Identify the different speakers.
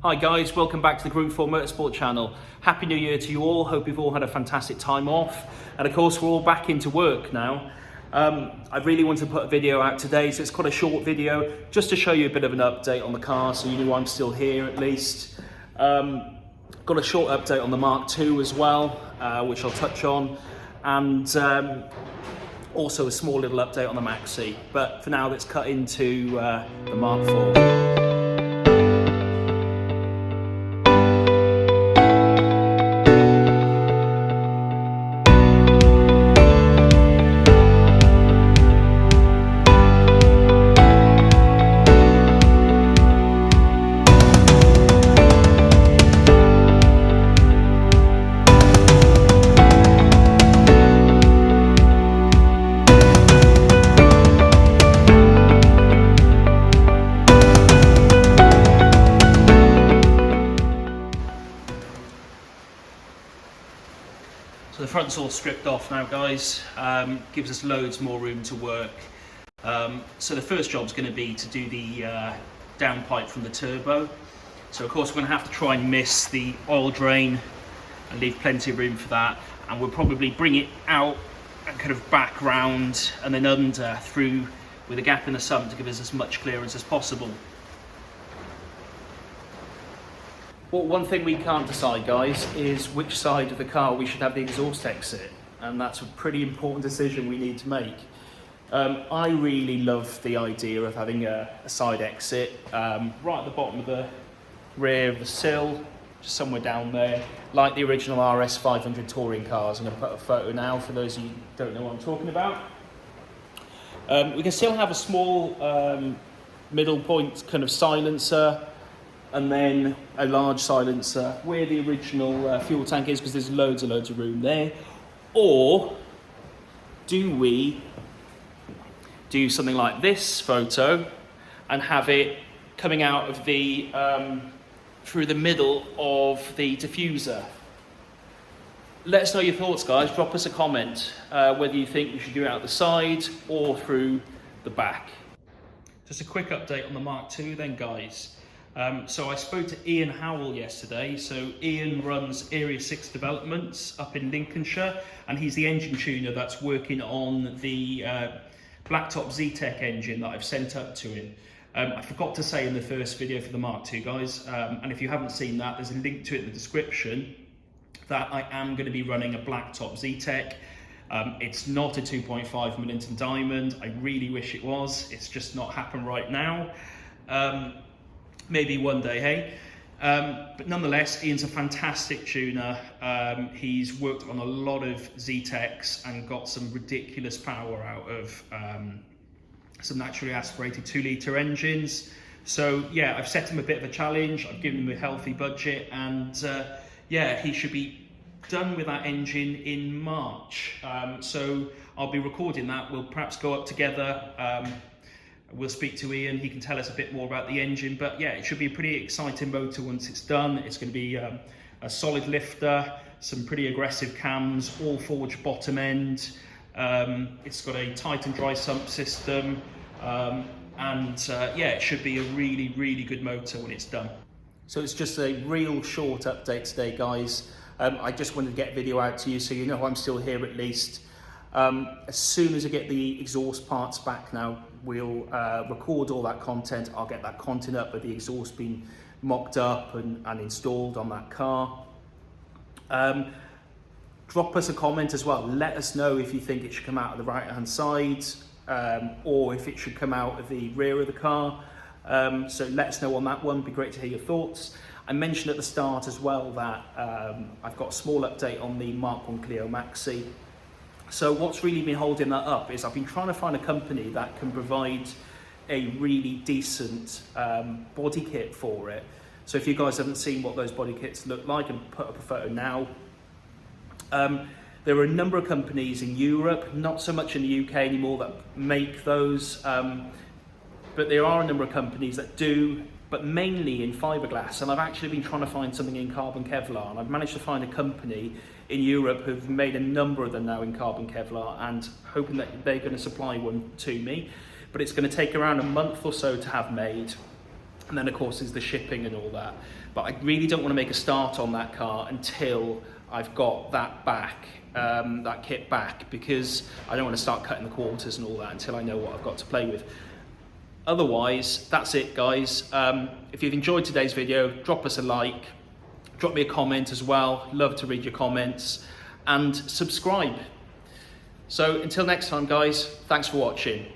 Speaker 1: Hi guys, welcome back to the Group 4 Motorsport channel. Happy New Year to you all. Hope you've all had a fantastic time off. And of course, we're all back into work now. I really want to put a video out today, so it's quite a short video, just to show you a bit of an update on the car, so you know I'm still here at least. Got a short update on the Mark II as well, which I'll touch on. And also a small little update on the Maxi. But for now, let's cut into the Mark IV. So the front's all stripped off now, guys. Gives us loads more room to work. So the first job's going to be to do the downpipe from the turbo. So of course we're going to have to try and miss the oil drain and leave plenty of room for that. And we'll probably bring it out and kind of back round and then under through with a gap in the sump to give us as much clearance as possible. Well, one thing we can't decide, guys, is which side of the car we should have the exhaust exit, and that's a pretty important decision we need to make. I really love the idea of having a side exit right at the bottom of the rear of the sill, just somewhere down there, like the original RS 500 touring cars. I'm going to put a photo now for those of you who don't know what I'm talking about. We can still have a small middle point kind of silencer, and then a large silencer where the original fuel tank is, because there's loads of room there. Or do we do something like this photo and have it coming out of the through the middle of the diffuser? Let us know your thoughts, guys. Drop us a comment whether you think you should do it out the side or through the back. Just a quick update on the Mark II then, guys. So I spoke to Ian Howell yesterday. So Ian runs Area 6 Developments up in Lincolnshire, and he's the engine tuner that's working on the Blacktop Zetec engine that I've sent up to him. I forgot to say in the first video for the Mark II, guys, and if you haven't seen that, there's a link to it in the description, that I am going to be running a Blacktop Zetec. It's not a 2.5 Millington diamond. I really wish it was. It's just not happened right now. Maybe one day, hey? But nonetheless, Ian's a fantastic tuner. He's worked on a lot of Zetecs and got some ridiculous power out of some naturally aspirated 2-litre engines. So yeah, I've set him a bit of a challenge. I've given him a healthy budget, and yeah, he should be done with that engine in March. So I'll be recording that. We'll perhaps go up together. We'll speak to Ian, he can tell us a bit more about the engine, but yeah, it should be a pretty exciting motor once it's done. It's going to be a solid lifter, some pretty aggressive cams, all forged bottom end. It's got a tight and dry sump system, and yeah, it should be a really good motor when it's done. So it's just a real short update today, guys. I just wanted to get a video out to you so you know I'm still here at least. As soon as I get the exhaust parts back now, we'll record all that content. I'll get that content up with the exhaust being mocked up and installed on that car. Drop us a comment as well. Let us know if you think it should come out of the right hand side, or if it should come out of the rear of the car. So let us know on that one. It'd be great to hear your thoughts. I mentioned at the start as well that I've got a small update on the Mark I Clio Maxi. So what's really been holding that up is I've been trying to find a company that can provide a really decent body kit for it. So if you guys haven't seen what those body kits look like, and put up a photo now. There are a number of companies in Europe, not so much in the UK anymore, that make those, but there are a number of companies that do, but mainly in fiberglass. And I've actually been trying to find something in carbon Kevlar, and I've managed to find a company in Europe who've made a number of them now in carbon Kevlar, and hoping that they're going to supply one to me. But it's going to take around a month or so to have made. And then of course is the shipping and all that. But I really don't want to make a start on that car until I've got that back, that kit back, because I don't want to start cutting the quarters and all that until I know what I've got to play with. Otherwise, that's it, guys. If you've enjoyed today's video, drop us a like, drop me a comment as well. Love to read your comments, and subscribe. So until next time, guys, thanks for watching.